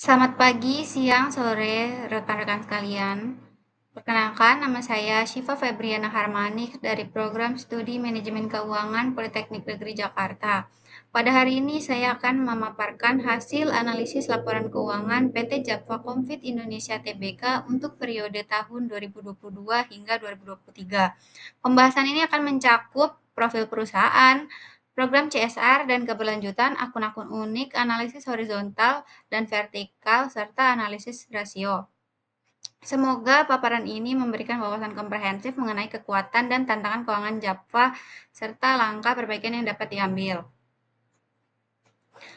Selamat pagi, siang, sore, rekan-rekan sekalian. Perkenalkan, nama saya Syifa Febriana Harmani dari Program Studi Manajemen Keuangan Politeknik Negeri Jakarta. Pada hari ini saya akan memaparkan hasil analisis laporan keuangan PT Java Konfit Indonesia Tbk untuk periode tahun 2022 hingga 2023. Pembahasan ini akan mencakup profil perusahaan, program CSR dan keberlanjutan, akun-akun unik, analisis horizontal dan vertikal, serta analisis rasio. Semoga paparan ini memberikan wawasan komprehensif mengenai kekuatan dan tantangan keuangan Java serta langkah perbaikan yang dapat diambil.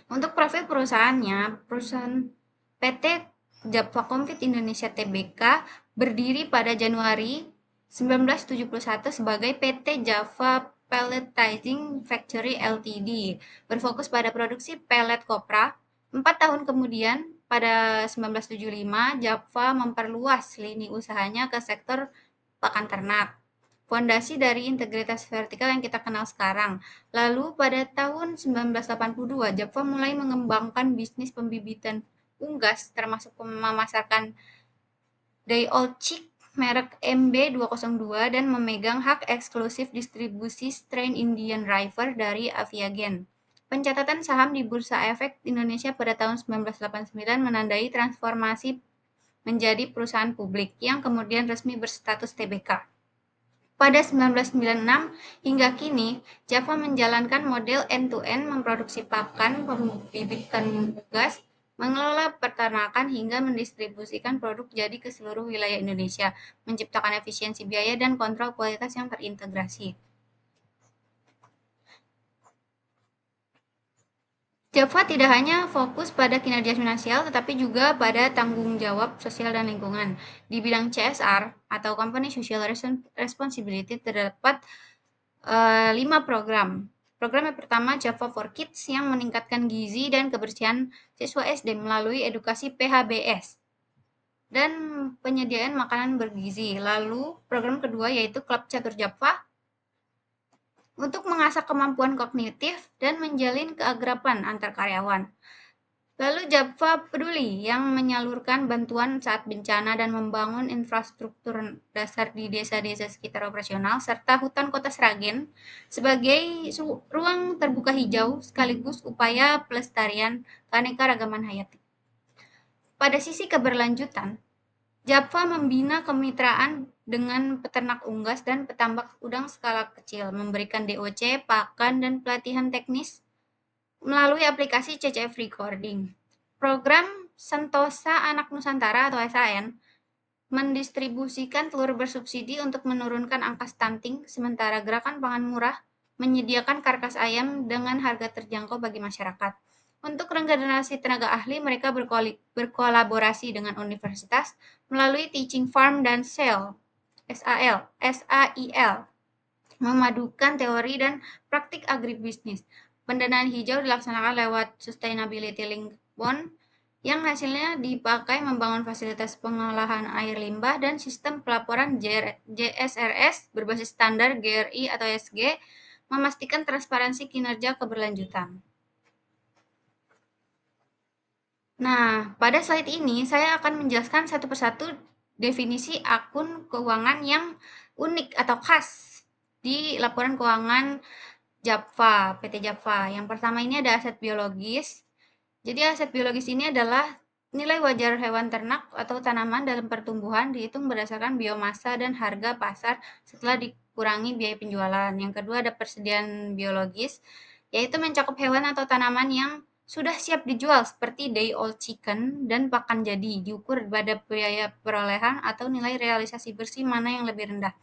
Untuk profil perusahaannya, perusahaan PT Java Konfit Indonesia Tbk berdiri pada Januari 1971 sebagai PT Java Pelletizing Factory Ltd, berfokus pada produksi pelet kopra. 4 tahun kemudian, pada 1975, Java memperluas lini usahanya ke sektor pakan ternak, fondasi dari integritas vertikal yang kita kenal sekarang. Lalu pada tahun 1982, Java mulai mengembangkan bisnis pembibitan unggas termasuk memasarkan Day Old Chick merek MB202 dan memegang hak eksklusif distribusi strain Indian River dari Aviagen. Pencatatan saham di Bursa Efek Indonesia pada tahun 1989 menandai transformasi menjadi perusahaan publik yang kemudian resmi berstatus Tbk. Pada 1996 hingga kini, Java menjalankan model end-to-end memproduksi pakan, pembibitan gas, mengelola peternakan hingga mendistribusikan produk jadi ke seluruh wilayah Indonesia, menciptakan efisiensi biaya dan kontrol kualitas yang terintegrasi. Java tidak hanya fokus pada kinerja finansial, tetapi juga pada tanggung jawab sosial dan lingkungan. Di bidang CSR atau Company Social Responsibility terdapat 5 program. Program yang pertama Java for Kids yang meningkatkan gizi dan kebersihan siswa SD melalui edukasi PHBS dan penyediaan makanan bergizi. Lalu program kedua yaitu Klub Catur Java untuk mengasah kemampuan kognitif dan menjalin keakraban antar karyawan. Lalu Java Peduli yang menyalurkan bantuan saat bencana dan membangun infrastruktur dasar di desa-desa sekitar operasional, serta hutan kota Sragen sebagai ruang terbuka hijau sekaligus upaya pelestarian keanekaragaman hayati. Pada sisi keberlanjutan, Java membina kemitraan dengan peternak unggas dan petambak udang skala kecil, memberikan DOC, pakan, dan pelatihan teknis melalui aplikasi CCF Recording. Program Sentosa Anak Nusantara atau SAN mendistribusikan telur bersubsidi untuk menurunkan angka stunting, sementara Gerakan Pangan Murah menyediakan karkas ayam dengan harga terjangkau bagi masyarakat. Untuk regenerasi tenaga ahli, mereka berkolaborasi dengan universitas melalui Teaching Farm dan SAIL, memadukan teori dan praktik agribisnis. Pendanaan hijau dilaksanakan lewat Sustainability Link Bond yang hasilnya dipakai membangun fasilitas pengolahan air limbah dan sistem pelaporan JSRS berbasis standar GRI atau SG, memastikan transparansi kinerja keberlanjutan. Nah, pada slide ini saya akan menjelaskan satu persatu definisi akun keuangan yang unik atau khas di laporan keuangan Java, PT Java. Yang pertama ini ada aset biologis. Jadi aset biologis ini adalah nilai wajar hewan ternak atau tanaman dalam pertumbuhan dihitung berdasarkan biomasa dan harga pasar setelah dikurangi biaya penjualan. Yang kedua ada persediaan biologis, yaitu mencakup hewan atau tanaman yang sudah siap dijual seperti day old chicken dan pakan jadi, diukur pada biaya perolehan atau nilai realisasi bersih mana yang lebih rendah.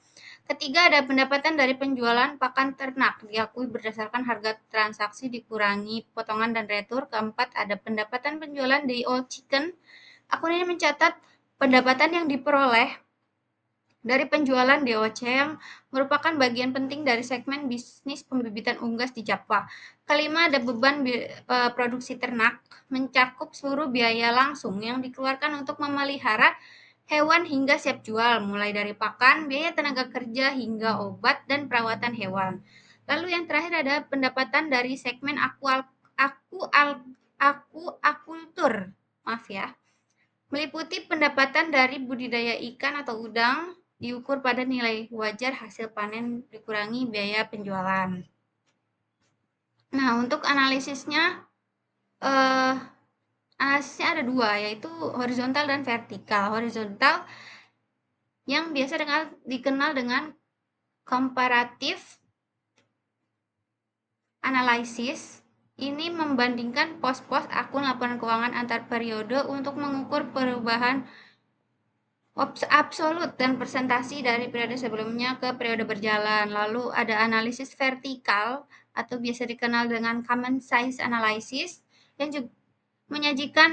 Ketiga, ada pendapatan dari penjualan pakan ternak, diakui berdasarkan harga transaksi dikurangi potongan dan retur. Keempat, ada pendapatan penjualan day old chicken. Akun ini mencatat pendapatan yang diperoleh dari penjualan DOC yang merupakan bagian penting dari segmen bisnis pembibitan unggas di Java. Kelima, ada beban produksi ternak, mencakup seluruh biaya langsung yang dikeluarkan untuk memelihara hewan hingga siap jual, mulai dari pakan, biaya tenaga kerja, hingga obat dan perawatan hewan. Lalu yang terakhir ada pendapatan dari segmen akuakultur maaf ya, meliputi pendapatan dari budidaya ikan atau udang diukur pada nilai wajar hasil panen dikurangi biaya penjualan. Nah, untuk analisisnya ada dua, yaitu horizontal dan vertikal. Horizontal yang biasa dikenal dengan comparative analysis ini membandingkan pos-pos akun laporan keuangan antar periode untuk mengukur perubahan absolut dan presentasi dari periode sebelumnya ke periode berjalan. Lalu ada analisis vertikal atau biasa dikenal dengan common size analysis yang juga menyajikan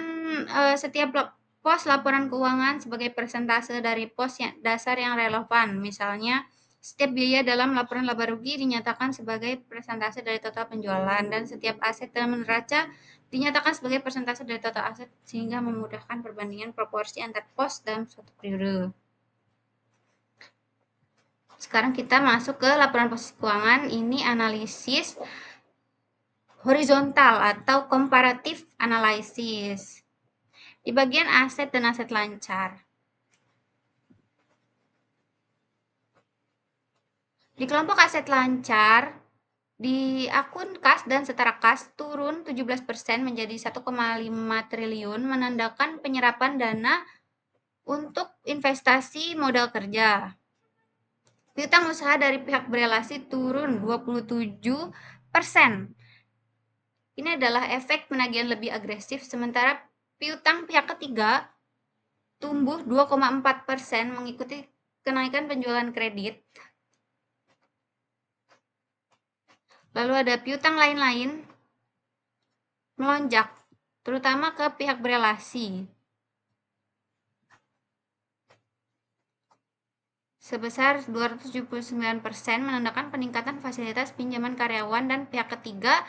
setiap pos laporan keuangan sebagai persentase dari pos dasar yang relevan. Misalnya, setiap biaya dalam laporan laba rugi dinyatakan sebagai persentase dari total penjualan dan setiap aset dalam neraca dinyatakan sebagai persentase dari total aset sehingga memudahkan perbandingan proporsi antar pos dalam suatu periode. Sekarang kita masuk ke laporan posisi keuangan. Ini analisis horizontal atau comparative analysis. Di bagian aset dan aset lancar. Di kelompok aset lancar, di akun kas dan setara kas turun 17% menjadi 1,5 triliun menandakan penyerapan dana untuk investasi modal kerja. Piutang usaha dari pihak berelasi turun 27%. Ini adalah efek penagihan lebih agresif, sementara piutang pihak ketiga tumbuh 2,4% mengikuti kenaikan penjualan kredit. Lalu ada piutang lain-lain melonjak, terutama ke pihak berelasi, sebesar 279% menandakan peningkatan fasilitas pinjaman karyawan dan pihak ketiga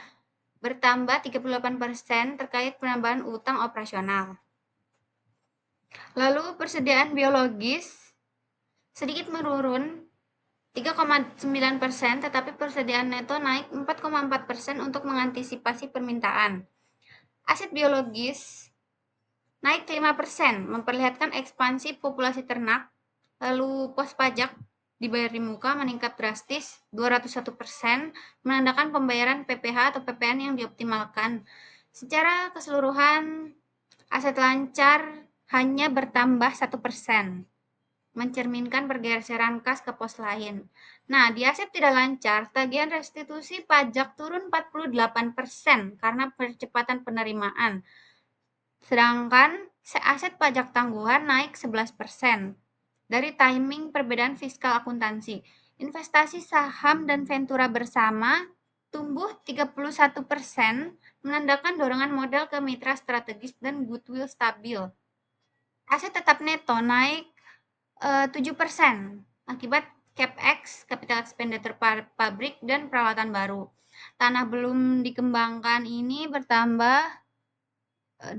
bertambah 38% terkait penambahan utang operasional. Lalu persediaan biologis sedikit menurun 3,9%, tetapi persediaan neto naik 4,4% untuk mengantisipasi permintaan. Aset biologis naik 5%, memperlihatkan ekspansi populasi ternak. Lalu pos pajak dibayar di muka meningkat drastis 201%, menandakan pembayaran PPh atau PPN yang dioptimalkan. Secara keseluruhan, aset lancar hanya bertambah 1%, mencerminkan pergeseran kas ke pos lain. Nah, di aset tidak lancar, tagihan restitusi pajak turun 48% karena percepatan penerimaan. Sedangkan aset pajak tangguhan naik 11%. Dari timing perbedaan fiskal akuntansi, investasi saham dan Ventura bersama tumbuh 31%, menandakan dorongan modal ke mitra strategis dan goodwill stabil. Aset tetap neto naik 7% akibat CapEx, capital expenditure pabrik, dan peralatan baru. Tanah belum dikembangkan ini bertambah 2%.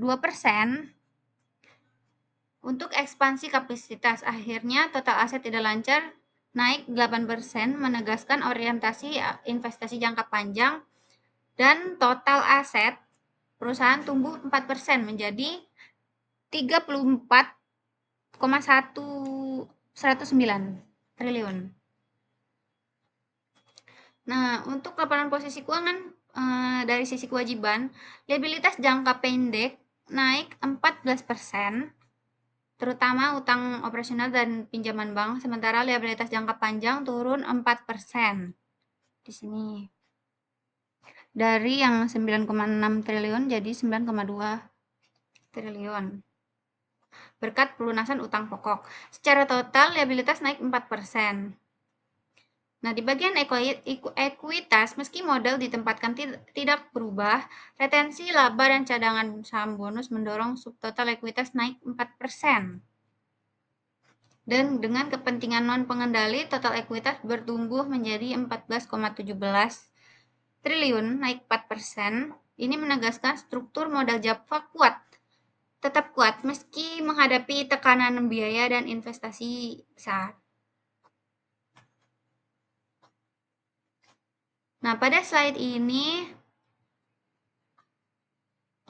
Untuk ekspansi kapasitas, akhirnya total aset tidak lancar naik 8%, menegaskan orientasi investasi jangka panjang, dan total aset perusahaan tumbuh 4% menjadi 34,109 triliun. Nah, untuk laporan posisi keuangan dari sisi kewajiban, liabilitas jangka pendek naik 14%, terutama utang operasional dan pinjaman bank, sementara liabilitas jangka panjang turun 4% di sini. Dari yang 9,6 triliun jadi 9,2 triliun. Berkat pelunasan utang pokok. Secara total liabilitas naik 4%. Nah, di bagian ekuitas, meski modal ditempatkan tidak berubah, retensi laba dan cadangan saham bonus mendorong subtotal ekuitas naik 4%. Dan dengan kepentingan non-pengendali, total ekuitas bertumbuh menjadi 14,17 triliun, naik 4%. Ini menegaskan struktur modal Java tetap kuat meski menghadapi tekanan biaya dan investasi besar. Nah, pada slide ini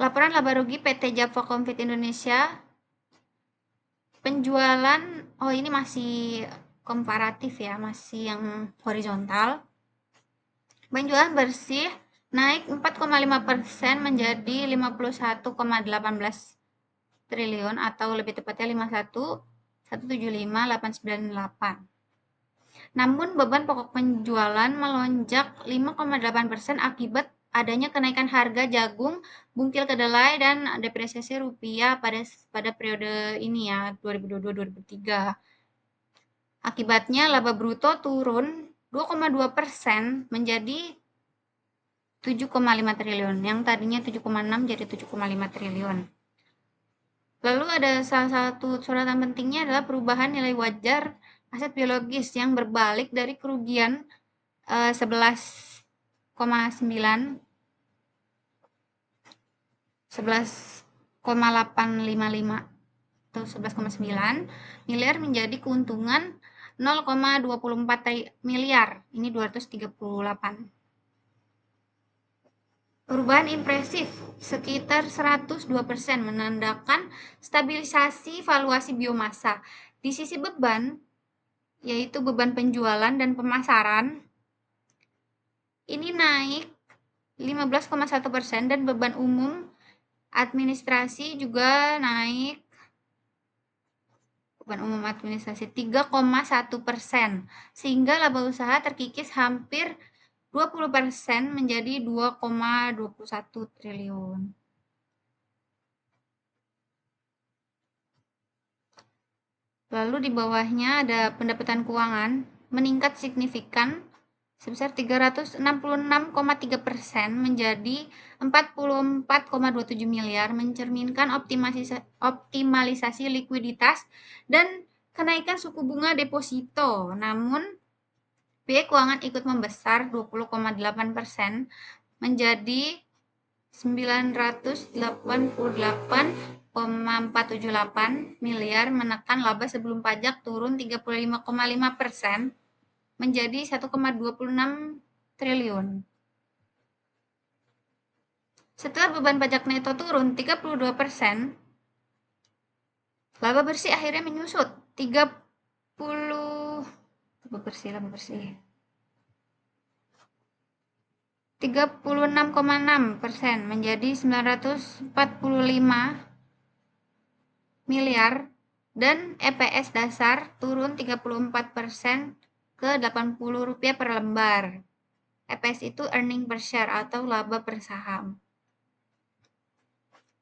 Laporan laba rugi PT Java Confit Indonesia. Penjualan, ini masih komparatif ya, masih yang horizontal. Penjualan bersih naik 4,5% menjadi 51,18 triliun atau lebih tepatnya 51.175.898. Namun beban pokok penjualan melonjak 5,8% akibat adanya kenaikan harga jagung, bungkil kedelai, dan depresiasi rupiah pada periode ini ya, 2022-2023. Akibatnya laba bruto turun 2,2% menjadi 7,5 triliun, yang tadinya 7,6 jadi 7,5 triliun. Lalu ada salah satu sorotan pentingnya adalah perubahan nilai wajar aset biologis yang berbalik dari kerugian 11,855 atau 11,9 miliar menjadi keuntungan 0,24 miliar. Ini 238. Perubahan impresif sekitar 102% menandakan stabilisasi valuasi biomasa. Di sisi beban, yaitu beban penjualan dan pemasaran, ini naik 15,1% dan beban umum administrasi juga naik, beban umum administrasi 3,1%, sehingga laba usaha terkikis hampir 20% menjadi 2,21 triliun. Lalu di bawahnya ada pendapatan keuangan meningkat signifikan sebesar 366,3% menjadi 44,27 miliar, mencerminkan optimalisasi likuiditas dan kenaikan suku bunga deposito. Namun, biaya keuangan ikut membesar 20,8% menjadi 988,478 miliar, menekan laba sebelum pajak turun 35,5% menjadi 1,26 triliun. Setelah beban pajak neto turun 32%, laba bersih akhirnya menyusut 36,6% menjadi 945 miliar dan EPS dasar turun 34% ke Rp80 per lembar. EPS itu earning per share atau laba per saham.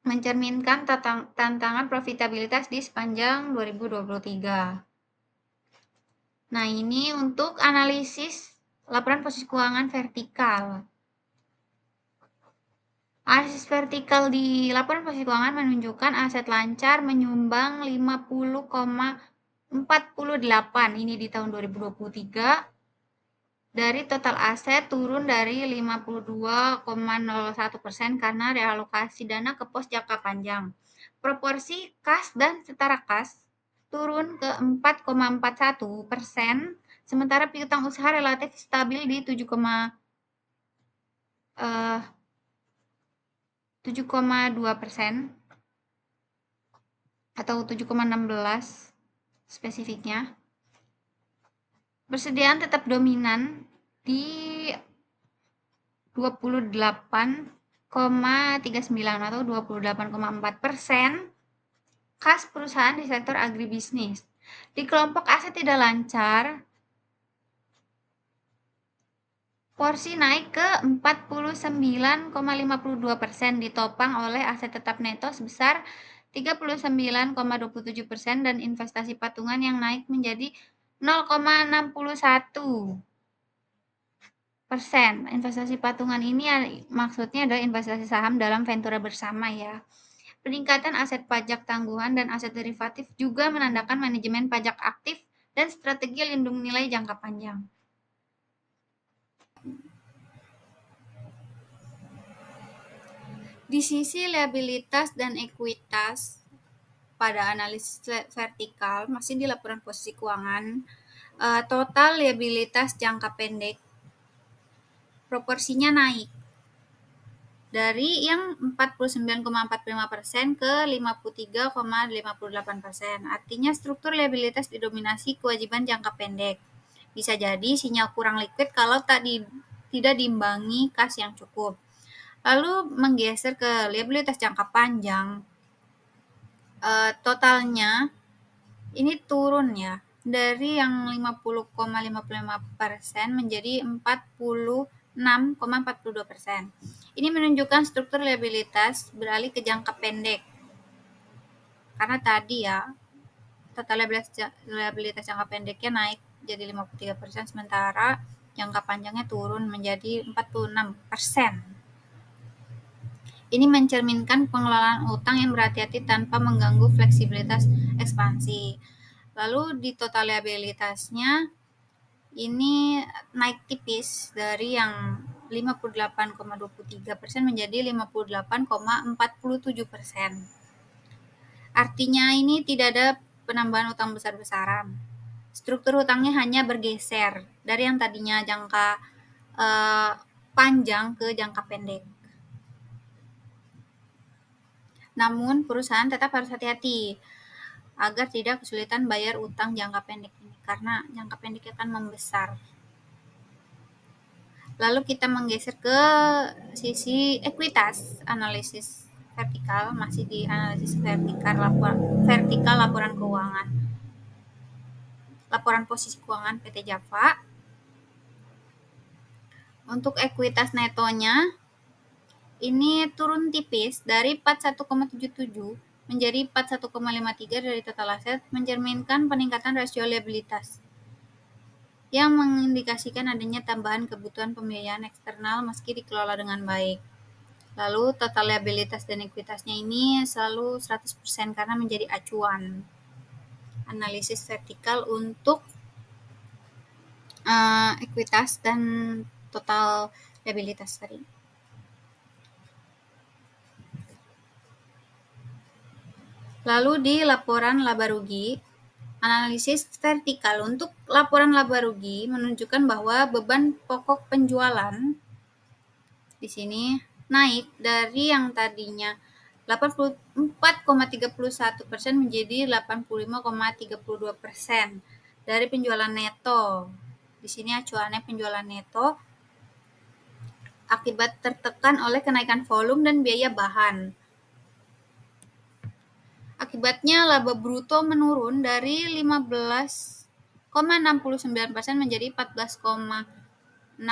Mencerminkan tantangan profitabilitas di sepanjang 2023. Nah, ini untuk analisis laporan posisi keuangan vertikal. Analisis vertikal di laporan posisi keuangan menunjukkan aset lancar menyumbang 50,48 ini di tahun 2023. Dari total aset turun dari 52,01% karena realokasi dana ke pos jangka panjang. Proporsi kas dan setara kas turun ke 4,41%, sementara piutang usaha relatif stabil di 7,2% atau 7,16 spesifiknya. Persediaan tetap dominan di 28,39 atau 28,4%. Kas perusahaan di sektor agribisnis. Di kelompok aset tidak lancar, porsi naik ke 49,52%, ditopang oleh aset tetap neto sebesar 39,27% dan investasi patungan yang naik menjadi 0,61%. Investasi patungan ini maksudnya adalah investasi saham dalam ventura bersama ya. Peningkatan aset pajak tangguhan dan aset derivatif juga menandakan manajemen pajak aktif dan strategi lindung nilai jangka panjang. Di sisi liabilitas dan ekuitas, pada analisis vertikal masih di laporan posisi keuangan, total liabilitas jangka pendek proporsinya naik dari yang 49,45% ke 53,58%. Artinya struktur liabilitas didominasi kewajiban jangka pendek. Bisa jadi sinyal kurang liquid kalau tidak diimbangi kas yang cukup. Lalu menggeser ke liabilitas jangka panjang, totalnya ini turun ya, dari yang 50,55% menjadi 46,42%. Ini menunjukkan struktur liabilitas beralih ke jangka pendek. Karena tadi ya, total liabilitas jangka pendeknya naik jadi 53%, sementara jangka panjangnya turun menjadi 46%. Ini mencerminkan pengelolaan utang yang berhati-hati tanpa mengganggu fleksibilitas ekspansi. Lalu di total liabilitasnya ini naik tipis dari yang 58,23% menjadi 58,47%. Artinya ini tidak ada penambahan utang besar-besaran. Struktur hutangnya hanya bergeser dari yang tadinya jangka panjang ke jangka pendek. Namun perusahaan tetap harus hati-hati agar tidak kesulitan bayar utang jangka pendek ini karena jangka pendek akan membesar. Lalu kita menggeser ke sisi ekuitas, analisis vertikal, masih di analisis vertikal laporan keuangan. Laporan posisi keuangan PT Java. Untuk ekuitas netonya ini turun tipis dari 41,77 menjadi 41,53 dari total aset, mencerminkan peningkatan rasio liabilitas yang mengindikasikan adanya tambahan kebutuhan pembiayaan eksternal meski dikelola dengan baik. Lalu total liabilitas dan ekuitasnya ini selalu 100% karena menjadi acuan analisis vertikal untuk ekuitas dan total liabilitas tadi. Lalu di laporan laba rugi, analisis vertikal untuk laporan laba rugi menunjukkan bahwa beban pokok penjualan di sini naik dari yang tadinya 84,31% menjadi 85,32% dari penjualan neto. Di sini acuannya penjualan neto akibat tertekan oleh kenaikan volume dan biaya bahan. Akibatnya laba bruto menurun dari 15,69% menjadi 14,68%,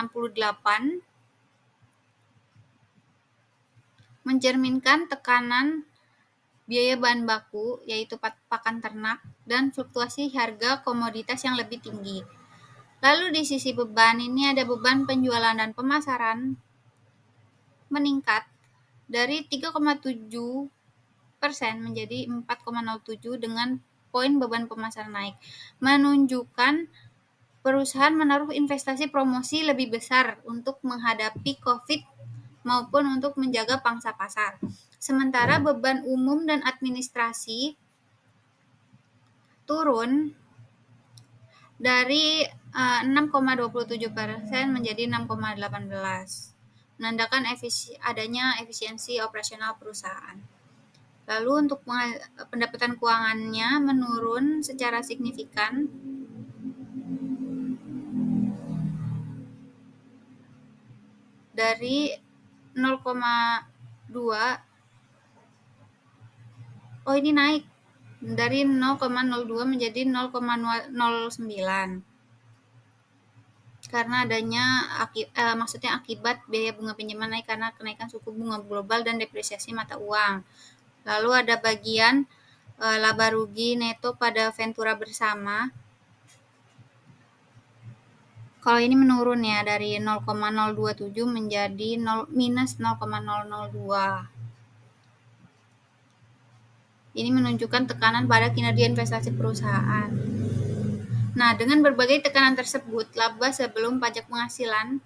mencerminkan tekanan biaya bahan baku, yaitu pakan ternak, dan fluktuasi harga komoditas yang lebih tinggi. Lalu di sisi beban ini ada beban penjualan dan pemasaran meningkat dari 3,7% menjadi 4,07 dengan poin beban pemasaran naik, menunjukkan perusahaan menaruh investasi promosi lebih besar untuk menghadapi COVID maupun untuk menjaga pangsa pasar. Sementara beban umum dan administrasi turun dari 6,27% menjadi 6,18%, menandakan adanya efisiensi operasional perusahaan. Lalu untuk pendapatan keuangannya menurun secara signifikan dari 0,2. Oh, ini naik dari 0,02 menjadi 0,09 karena adanya maksudnya akibat biaya bunga pinjaman naik karena kenaikan suku bunga global dan depresiasi mata uang. Lalu ada bagian laba rugi neto pada Ventura bersama. Kalau ini menurun ya dari 0,027 menjadi minus 0,002. Ini menunjukkan tekanan pada kinerja investasi perusahaan. Nah, dengan berbagai tekanan tersebut, laba sebelum pajak penghasilan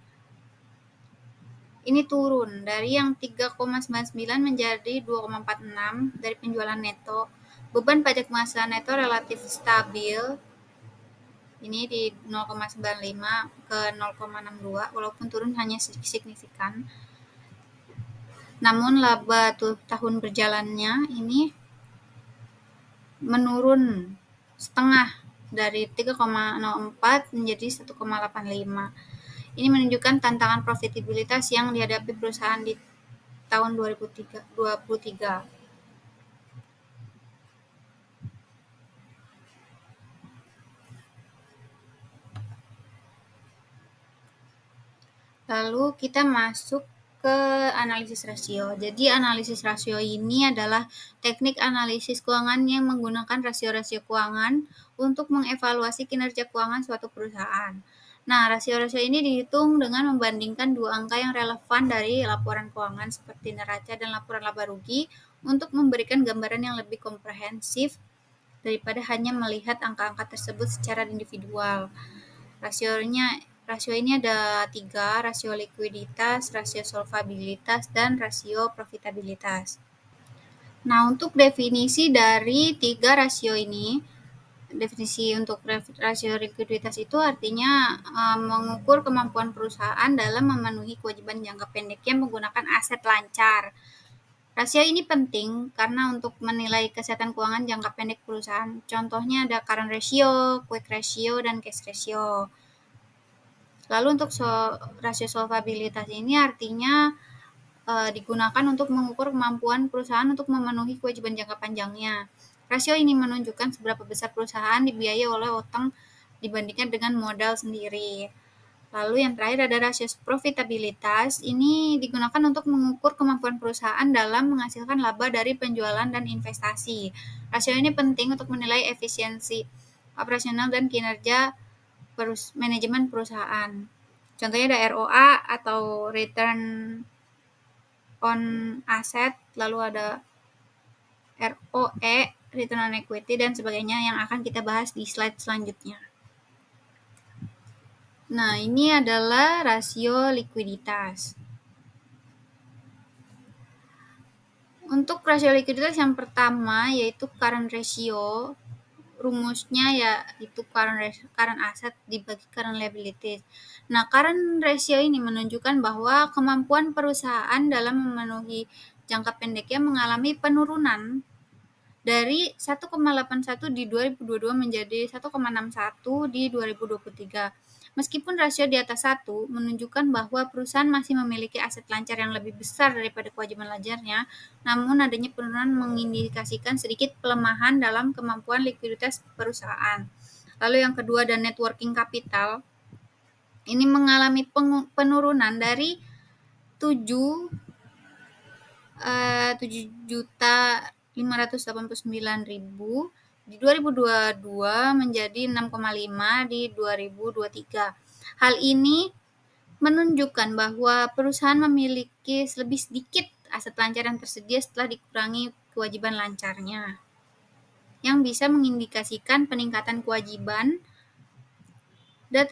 ini turun dari yang 3,99 menjadi 2,46 dari penjualan neto. Beban pajak penghasilan neto relatif stabil. Ini di 0,95 ke 0,62 walaupun turun hanya signifikan. Namun laba tahun berjalannya ini menurun setengah dari 3,04 menjadi 1,85. Ini menunjukkan tantangan profitabilitas yang dihadapi perusahaan di tahun 2023. Lalu kita masuk ke analisis rasio. Jadi analisis rasio ini adalah teknik analisis keuangan yang menggunakan rasio-rasio keuangan untuk mengevaluasi kinerja keuangan suatu perusahaan. Nah, rasio-rasio ini dihitung dengan membandingkan dua angka yang relevan dari laporan keuangan seperti neraca dan laporan laba rugi untuk memberikan gambaran yang lebih komprehensif daripada hanya melihat angka-angka tersebut secara individual. Rasio ini ada 3, rasio likuiditas, rasio solvabilitas, dan rasio profitabilitas. Nah, untuk definisi dari 3 rasio ini, definisi untuk rasio likuiditas itu artinya mengukur kemampuan perusahaan dalam memenuhi kewajiban jangka pendeknya menggunakan aset lancar. Rasio ini penting karena untuk menilai kesehatan keuangan jangka pendek perusahaan. Contohnya ada current ratio, quick ratio, dan cash ratio. Lalu untuk rasio solvabilitas ini artinya digunakan untuk mengukur kemampuan perusahaan untuk memenuhi kewajiban jangka panjangnya. Rasio ini menunjukkan seberapa besar perusahaan dibiayai oleh utang dibandingkan dengan modal sendiri. Lalu yang terakhir ada rasio profitabilitas. Ini digunakan untuk mengukur kemampuan perusahaan dalam menghasilkan laba dari penjualan dan investasi. Rasio ini penting untuk menilai efisiensi operasional dan kinerja manajemen perusahaan. Contohnya ada ROA atau return on asset, lalu ada ROE, return on equity, dan sebagainya yang akan kita bahas di slide selanjutnya. Nah, ini adalah rasio likuiditas. Untuk rasio likuiditas yang pertama yaitu current ratio. Rumusnya yaitu current asset dibagi current liabilities. Nah, current ratio ini menunjukkan bahwa kemampuan perusahaan dalam memenuhi jangka pendeknya mengalami penurunan dari 1,81 di 2022 menjadi 1,61 di 2023. Meskipun rasio di atas 1 menunjukkan bahwa perusahaan masih memiliki aset lancar yang lebih besar daripada kewajiban lancarnya, namun adanya penurunan mengindikasikan sedikit pelemahan dalam kemampuan likuiditas perusahaan. Lalu yang kedua ada net working capital. Ini mengalami penurunan dari 7.589.000 di 2022 menjadi 6,5 di 2023. Hal ini menunjukkan bahwa perusahaan memiliki lebih sedikit aset lancar yang tersedia setelah dikurangi kewajiban lancarnya, yang bisa mengindikasikan peningkatan kewajiban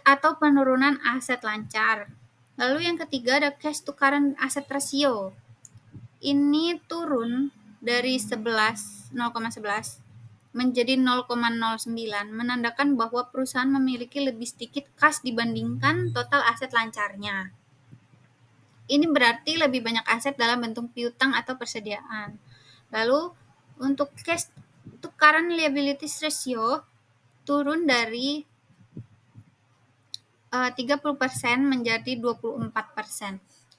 atau penurunan aset lancar. Lalu yang ketiga ada cash to current asset ratio. Ini turun dari 0,11 menjadi 0,09, menandakan bahwa perusahaan memiliki lebih sedikit kas dibandingkan total aset lancarnya. Ini berarti lebih banyak aset dalam bentuk piutang atau persediaan. Lalu untuk cash to current liabilities ratio turun dari 30% menjadi 24%,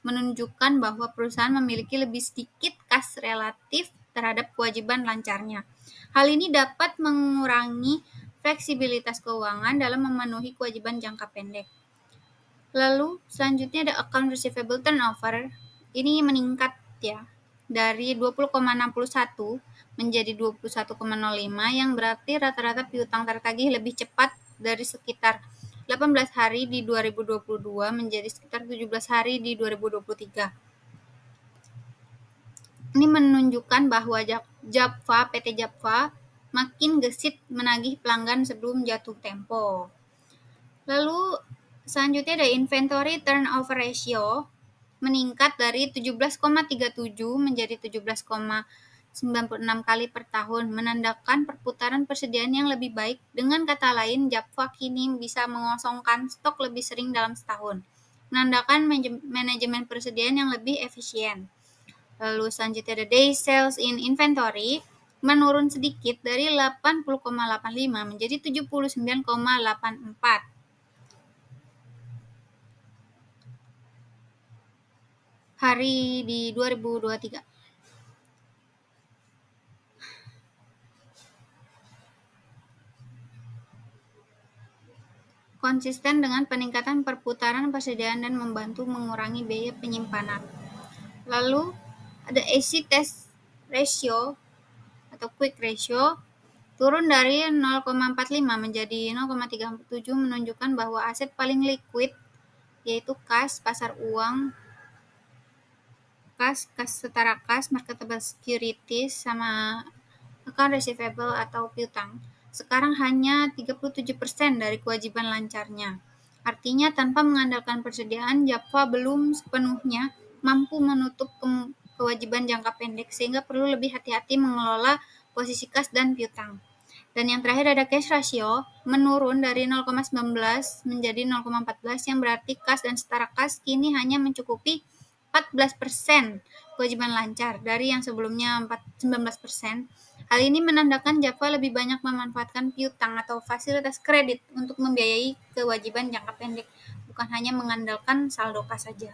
menunjukkan bahwa perusahaan memiliki lebih sedikit kas relatif terhadap kewajiban lancarnya. Hal ini dapat mengurangi fleksibilitas keuangan dalam memenuhi kewajiban jangka pendek. Lalu selanjutnya ada account receivable turnover. Ini meningkat dari 20,61 menjadi 21,05, yang berarti rata-rata piutang tertagih lebih cepat dari sekitar 18 hari di 2022 menjadi sekitar 17 hari di 2023. Ini menunjukkan bahwa PT Japfa makin gesit menagih pelanggan sebelum jatuh tempo. Lalu selanjutnya ada inventory turnover ratio meningkat dari 17,37 menjadi 17,96 kali per tahun, menandakan perputaran persediaan yang lebih baik. Dengan kata lain, Japfa kini bisa mengosongkan stok lebih sering dalam setahun, menandakan manajemen persediaan yang lebih efisien. Lalu selanjutnya ada day sales in inventory menurun sedikit dari 80,85 menjadi 79,84 hari di 2023. Konsisten dengan peningkatan perputaran persediaan dan membantu mengurangi biaya penyimpanan. Lalu ada acid test ratio atau quick ratio turun dari 0,45 menjadi 0,37 menunjukkan bahwa aset paling liquid yaitu kas, pasar uang, kas setara kas, marketable securities, sama account receivable atau piutang sekarang hanya 37% dari kewajiban lancarnya. Artinya tanpa mengandalkan persediaan, Java belum sepenuhnya mampu menutup kewajiban jangka pendek sehingga perlu lebih hati-hati mengelola posisi kas dan piutang. Dan yang terakhir ada cash ratio menurun dari 0,19 menjadi 0,14 yang berarti kas dan setara kas kini hanya mencukupi 14% kewajiban lancar dari yang sebelumnya 19%. Hal ini menandakan Java lebih banyak memanfaatkan piutang atau fasilitas kredit untuk membiayai kewajiban jangka pendek, bukan hanya mengandalkan saldo kas saja.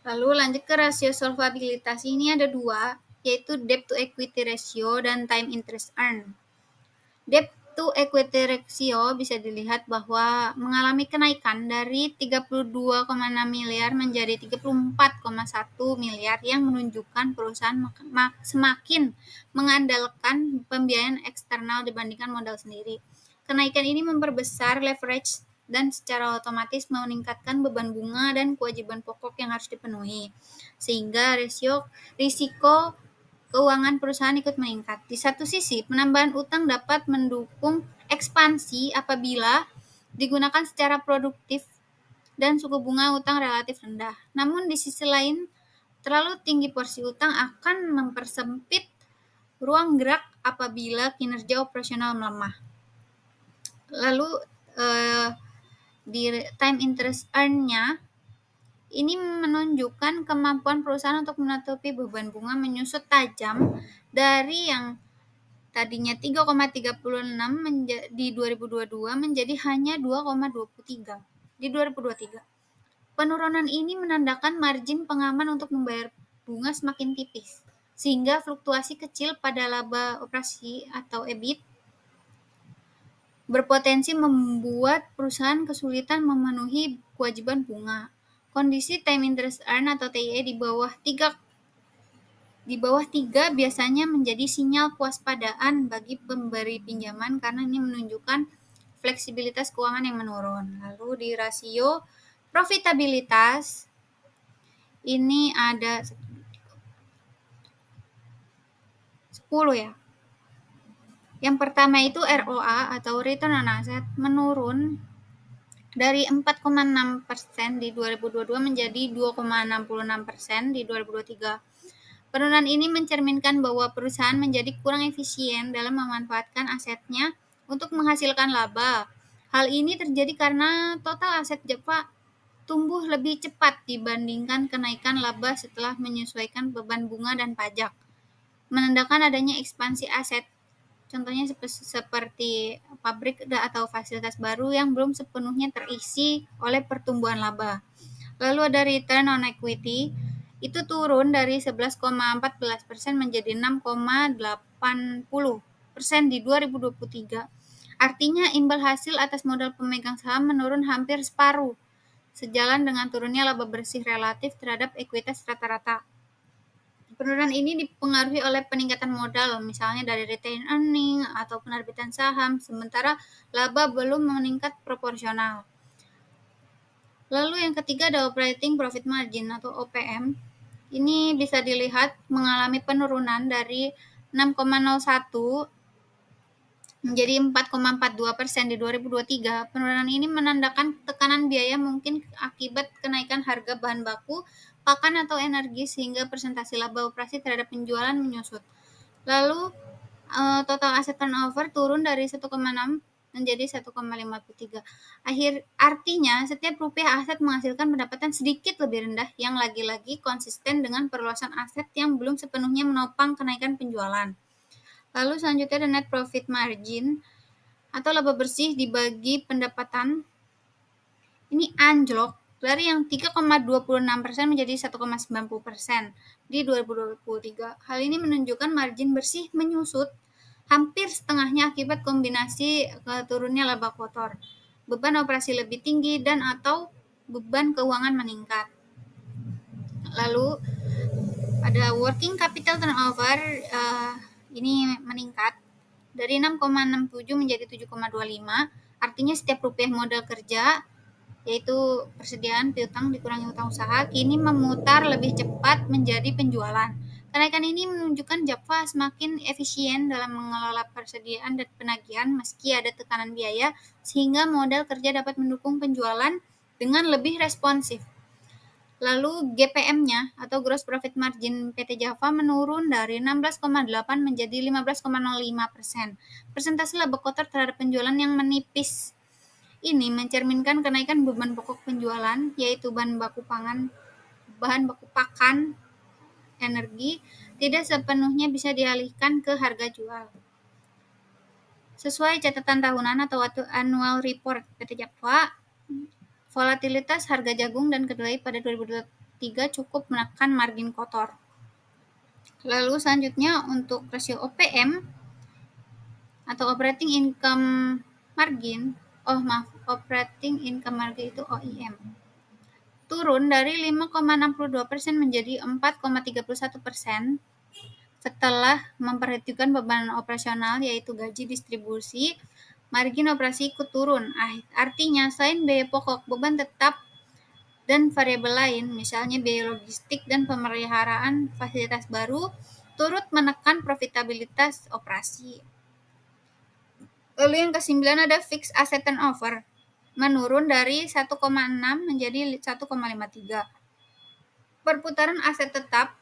Lalu lanjut ke rasio solvabilitas. Ini ada dua, yaitu debt to equity ratio dan time interest earn. Debt to equity ratio bisa dilihat bahwa mengalami kenaikan dari 32,6 miliar menjadi 34,1 miliar yang menunjukkan perusahaan semakin mengandalkan pembiayaan eksternal dibandingkan modal sendiri. Kenaikan ini memperbesar leverage dan secara otomatis meningkatkan beban bunga dan kewajiban pokok yang harus dipenuhi, sehingga risiko keuangan perusahaan ikut meningkat. Di satu sisi, penambahan utang dapat mendukung ekspansi apabila digunakan secara produktif dan suku bunga utang relatif rendah. Namun di sisi lain, terlalu tinggi porsi utang akan mempersempit ruang gerak apabila kinerja operasional melemah. Lalu di time interest earn-nya ini menunjukkan kemampuan perusahaan untuk menutupi beban bunga menyusut tajam dari yang tadinya 3,36 di 2022 menjadi hanya 2,23 di 2023. Penurunan ini menandakan margin pengaman untuk membayar bunga semakin tipis, sehingga fluktuasi kecil pada laba operasi atau EBIT berpotensi membuat perusahaan kesulitan memenuhi kewajiban bunga. Kondisi time interest earn atau TIE di bawah 3 biasanya menjadi sinyal kewaspadaan bagi pemberi pinjaman karena ini menunjukkan fleksibilitas keuangan yang menurun. Lalu di rasio profitabilitas ini ada 10 ya. Yang pertama itu ROA atau return on asset menurun dari 4,6% di 2022 menjadi 2,66% di 2023. Penurunan ini mencerminkan bahwa perusahaan menjadi kurang efisien dalam memanfaatkan asetnya untuk menghasilkan laba. Hal ini terjadi karena total aset Java tumbuh lebih cepat dibandingkan kenaikan laba setelah menyesuaikan beban bunga dan pajak, menandakan adanya ekspansi aset. Contohnya seperti pabrik atau fasilitas baru yang belum sepenuhnya terisi oleh pertumbuhan laba. Lalu ada return on equity, itu turun dari 11,14% menjadi 6,80% di 2023. Artinya imbal hasil atas modal pemegang saham menurun hampir separuh, sejalan dengan turunnya laba bersih relatif terhadap ekuitas rata-rata. Penurunan ini dipengaruhi oleh peningkatan modal, misalnya dari retained earning atau penerbitan saham, sementara laba belum meningkat proporsional. Lalu yang ketiga ada operating profit margin atau OPM. Ini bisa dilihat mengalami penurunan dari 6,01 menjadi 4,42% di 2023. Penurunan ini menandakan tekanan biaya mungkin akibat kenaikan harga bahan baku, pakan atau energi sehingga persentase laba operasi terhadap penjualan menyusut. Lalu total asset turnover turun dari 1,6 menjadi 1,53. Artinya, setiap rupiah aset menghasilkan pendapatan sedikit lebih rendah yang lagi-lagi konsisten dengan perluasan aset yang belum sepenuhnya menopang kenaikan penjualan. Lalu selanjutnya ada net profit margin atau laba bersih dibagi pendapatan. Ini anjlok dari yang 3,26% menjadi 1,90% di 2023. Hal ini menunjukkan margin bersih menyusut hampir setengahnya akibat kombinasi turunnya laba kotor, beban operasi lebih tinggi, dan atau beban keuangan meningkat. Lalu ada working capital turnover, ini meningkat dari 6,67 menjadi 7,25. Artinya setiap rupiah modal kerja, yaitu persediaan piutang dikurangi utang usaha, kini memutar lebih cepat menjadi penjualan. Kenaikan ini menunjukkan Japfa semakin efisien dalam mengelola persediaan dan penagihan meski ada tekanan biaya, sehingga modal kerja dapat mendukung penjualan dengan lebih responsif. Lalu GPM-nya atau gross profit margin PT Japfa menurun dari 16,8 menjadi 15,05%. Persentase laba kotor terhadap penjualan yang menipis ini mencerminkan kenaikan beban pokok penjualan, yaitu bahan baku pakan, energi, tidak sepenuhnya bisa dialihkan ke harga jual. Sesuai catatan tahunan atau annual report PT Japfa, volatilitas harga jagung dan kedelai pada 2023 cukup menekan margin kotor. Lalu selanjutnya untuk rasio OPM atau operating income margin, operating income margin itu OIM, turun dari 5,62% menjadi 4,31% setelah memperhatikan beban operasional yaitu gaji distribusi. Margin operasi ikut turun. Artinya selain biaya pokok, beban tetap dan variabel lain, misalnya biaya logistik dan pemeliharaan fasilitas baru, turut menekan profitabilitas operasi. Lalu yang ke-9 ada fixed asset turnover, menurun dari 1,6 menjadi 1,53. Perputaran aset tetap,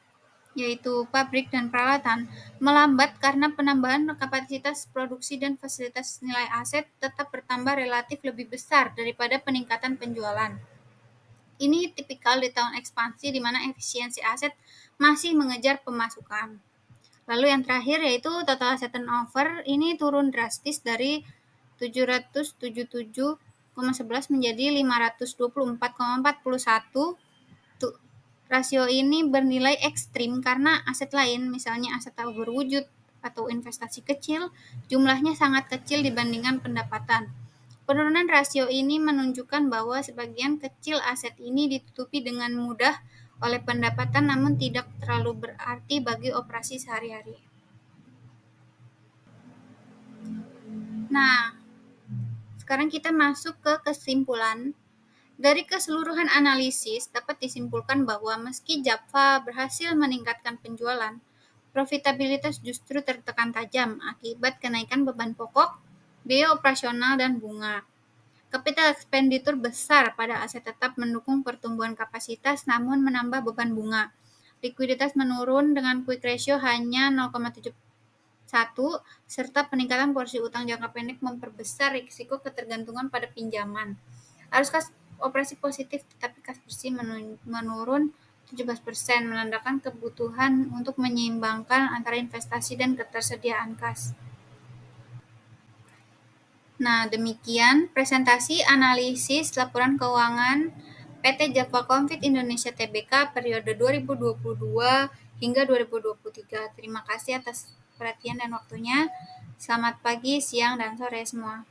yaitu pabrik dan peralatan, melambat karena penambahan kapasitas produksi dan fasilitas. Nilai aset tetap bertambah relatif lebih besar daripada peningkatan penjualan. Ini tipikal di tahun ekspansi di mana efisiensi aset masih mengejar pemasukan. Lalu yang terakhir yaitu total asset turnover, ini turun drastis dari 777,11 menjadi 524,41. Rasio ini bernilai ekstrim karena aset lain, misalnya aset tak berwujud atau investasi kecil, jumlahnya sangat kecil dibandingkan pendapatan. Penurunan rasio ini menunjukkan bahwa sebagian kecil aset ini ditutupi dengan mudah oleh pendapatan namun tidak terlalu berarti bagi operasi sehari-hari. Nah, sekarang kita masuk ke kesimpulan. Dari keseluruhan analisis dapat disimpulkan bahwa meski Japfa berhasil meningkatkan penjualan, profitabilitas justru tertekan tajam akibat kenaikan beban pokok, biaya operasional, dan bunga. Capital expenditure besar pada aset tetap mendukung pertumbuhan kapasitas namun menambah beban bunga. Likuiditas menurun dengan quick ratio hanya 0,71 serta peningkatan porsi utang jangka pendek memperbesar risiko ketergantungan pada pinjaman. Arus kas operasi positif tetapi kas bersih menurun 17%, menandakan kebutuhan untuk menyeimbangkan antara investasi dan ketersediaan kas. Nah, demikian presentasi analisis laporan keuangan PT Japfa Confit Indonesia Tbk periode 2022 hingga 2023. Terima kasih atas perhatian dan waktunya. Selamat pagi, siang, dan sore semua.